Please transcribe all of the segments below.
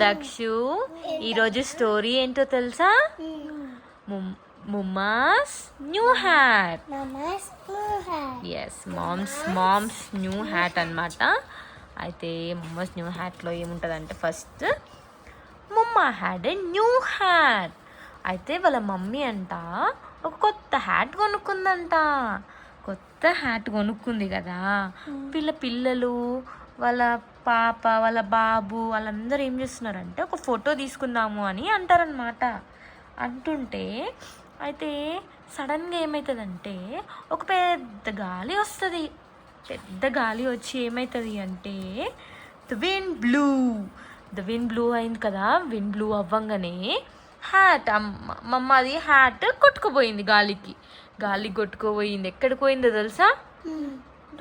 దక్షు ఈరోజు స్టోరీ ఏంటో తెలుసా? Mumma's new hat. Yes, mom's new hat అన్నమాట. అయితే ముమ్మాస్ న్యూ హ్యాట్లో ఏముంటుందంటే, first mumma had a new hat. అయితే వాళ్ళ మమ్మీ అంట ఒక కొత్త హ్యాట్ కొనుక్కుందంట. కొత్త హ్యాట్ కొనుక్కుంది కదా, పిల్లలు వాళ్ళ పాప వాళ్ళ బాబు వాళ్ళందరూ ఏం చేస్తున్నారంటే ఒక ఫోటో తీసుకుందాము అని అంటారనమాట. అంటుంటే అయితే సడన్గా ఏమవుతుందంటే ఒక పెద్ద గాలి వస్తుంది. పెద్ద గాలి వచ్చి ఏమవుతుంది అంటే ద విండ్ బ్లూ అయింది కదా. విండ్ బ్లూ అవ్వంగానే హ్యాట్ మమ్మది హ్యాట్ కొట్టుకుపోయింది. గాలి కొట్టుకుపోయింది. ఎక్కడికి పోయిందో తెలుసా?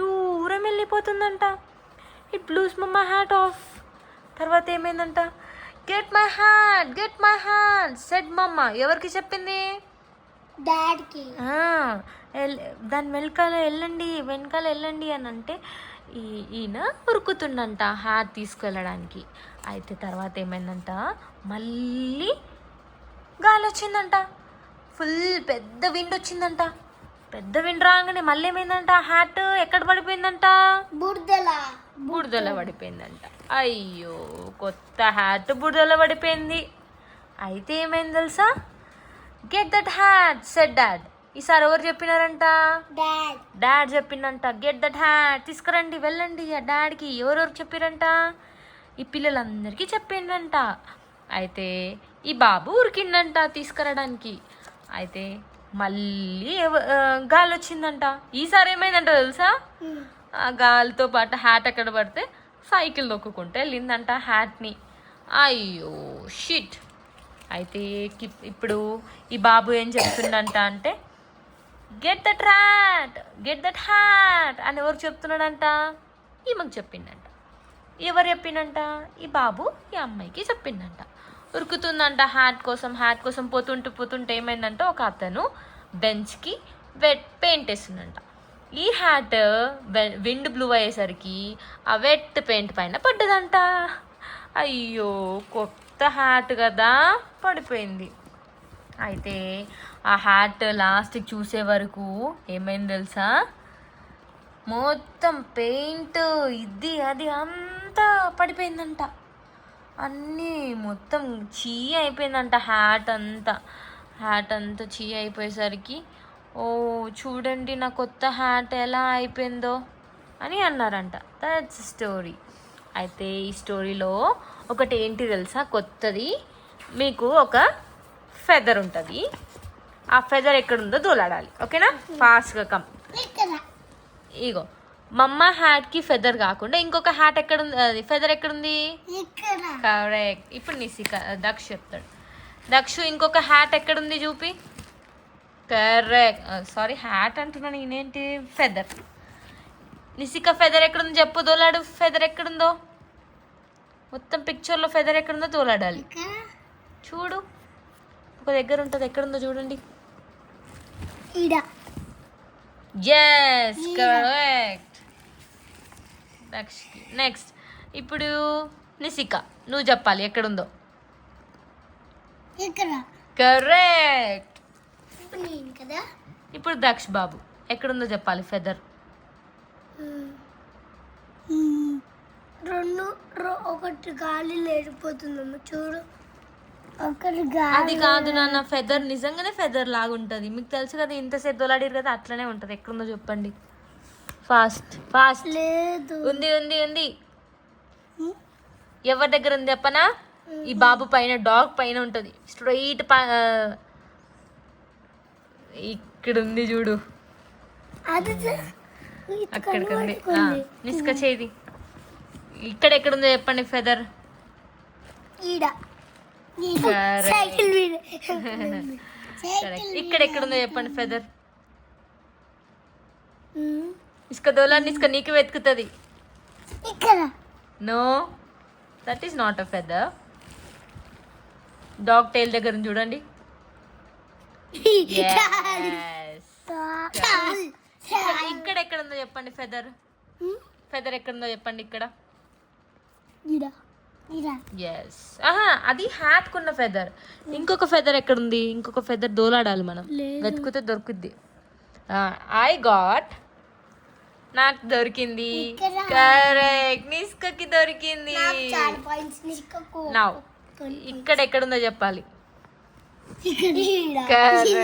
దూరం వెళ్ళిపోతుందంట. ఇట్ బ్లూస్ మమ్మ హ్యాట్ ఆఫ్. తర్వాత ఏమైందంట, గెట్ మై హ్యాట్ సెడ్ మమ్మ. ఎవరికి చెప్పింది? డాడ్కి. దాని వెనకాల వెళ్ళండి అని అంటే ఈయన ఉరుకుతుండంట హ్యాట్ తీసుకెళ్ళడానికి. అయితే తర్వాత ఏమైందంట, మళ్ళీ గాలి వచ్చిందంట. ఫుల్ పెద్ద విండ్ వచ్చిందంట. పెద్ద విండ్ రాగానే మళ్ళీ ఏమైందంట, హ్యాట్ ఎక్కడ పడిపోయిందంట? బురదలో పడిపోయిందంట. అయ్యో, కొత్త హ్యాట్ బురదలో పడిపోయింది. అయితే ఏమైంది తెలుసా? Get that hat said dad. ఈసారి ఎవరు చెప్పినారంట? డాడ్ చెప్పిందంట. గెట్ దట్ హ్యాట్, తీసుకురండి, వెళ్ళండి ఆ డాడ్కి. ఎవరెవరు చెప్పారంట? ఈ పిల్లలందరికీ చెప్పిండంట. అయితే ఈ బాబు ఉరికిండంట తీసుకురావడానికి. అయితే మళ్ళీ గాలి వచ్చిందంట. ఈసారి ఏమైందంట తెలుసా? ఆ గాలితో పాటు హ్యాట్ ఎక్కడ పడితే సైకిల్ దొక్కుకుంటే వెళ్ళిందంట హ్యాట్ని. అయ్యో షిట్. అయితే ఇప్పుడు ఈ బాబు ఏం చెప్తుండంట అంటే, గెట్ దట్ హ్యాట్ అని ఎవరు చెప్తున్నాడంట? ఈమెకు చెప్పిండంట. ఎవరు చెప్పిండంట? ఈ బాబు ఈ అమ్మాయికి చెప్పిండంట. ఉరుకుతుందంట హ్యాట్ కోసం పోతుంటే ఏమైందంట, ఒక అతను బెంచ్కి పెయింట్ వేస్తుందంట. ఈ హ్యాట్ విండ్ బ్లూ అయ్యేసరికి ఆ వెట్ పెయింట్ పైన పడ్డదంట. అయ్యో, కొత్త హ్యాట్ కదా, పడిపోయింది. అయితే ఆ హ్యాట్ లాస్ట్కి చూసే వరకు ఏమైంది తెలుసా? మొత్తం పెయింట్ ఇది అది అంతా పడిపోయిందంట. అన్నీ మొత్తం చీ అయిపోయిందంట. హ్యాట్ అంతా చీ అయిపోయేసరికి, ఓ చూడండి నా కొత్త హ్యాట్ ఎలా అయిపోయిందో అని అన్నారంట. That's story. అయితే ఈ స్టోరీలో ఒకటి ఏంటి తెలుసా కొత్తది? మీకు ఒక ఫెదర్ ఉంటుంది. ఆ ఫెదర్ ఎక్కడుందో దూలాడాలి. ఓకేనా? ఫాస్ట్గా కమ్. ఇగో మమ్మ హ్యాట్కి ఫెదర్ కాకుండా ఇంకొక హ్యాట్ ఎక్కడుంది? అది ఫెదర్ ఎక్కడుంది? కరెక్ట్. ఇప్పుడు దక్ష చెప్తాడు. దక్షు ఇంకొక హ్యాట్ ఎక్కడుంది చూపి. కరెక్ట్. సారీ, హ్యాట్ అంటున్నాను నేనేంటి, ఫెదర్. నిసిక ఫెదర్ ఎక్కడుంది చెప్పు, దోలాడు. ఫెదర్ ఎక్కడుందో మొత్తం పిక్చర్లో ఫెదర్ ఎక్కడుందో దోలాడాలి. చూడు, ఒక దగ్గర ఉంటుంది. ఎక్కడుందో చూడండి. Yes, correct. నెక్స్ట్ ఇప్పుడు నిసిక, నువ్వు చెప్పాలి ఎక్కడుందో. కరెక్ట్. ఇప్పుడు దక్ష్ బాబు ఎక్కడుందో చెప్పాలి ఫెదర్. ఒకటి గాలి లేడిపోతుందమ్మా, చూడు. అది కాదు నాన్న, ఫెదర్ నిజంగానే ఫెదర్ లాగా ఉంటుంది. మీకు తెలుసు కదా, ఇంతసేపు దొలాడిరు కదా, అట్లనే ఉంటుంది. ఎక్కడుందో చెప్పండి. ఫాస్ట్. లేదు. ఉంది. ఎవరి దగ్గర ఉంది చెప్పనా? ఈ బాబు పైన, డాగ్ పైన ఉంటుంది. స్ట్రైట్ ఇక్కడ ఉంది చూడు. అక్కడికి ఉంది. నిస్క చేది. ఇక్కడ ఎక్కడుందో చెప్పండి ఫెదర్. ఇక్కడ ఎక్కడుందో చెప్పండి ఫెదర్. ఇసుక దోలా నిస్క నీకు వెతుకుతుంది. No, that is not a feather. Dog tail దగ్గర చూడండి. ఇక్కడ ఎక్కడుందో చెప్పండి ఫెదర్. ఎక్కడుందో చెప్పండి. ఇక్కడ ఎస్ అది హ్యాట్ కున్న ఫెదర్. ఇంకొక ఫెదర్ ఎక్కడుంది? ఇంకొక ఫెదర్ దోలాడాలి మనం, వెతుకుతే దొరుకుద్ది. ఐ గాట్, నాకు దొరికింది. కరెక్ట్, నిస్కకి దొరికింది. నౌ ఇక్కడ ఎక్కడుందో చెప్పాలి. కరెక్ట్.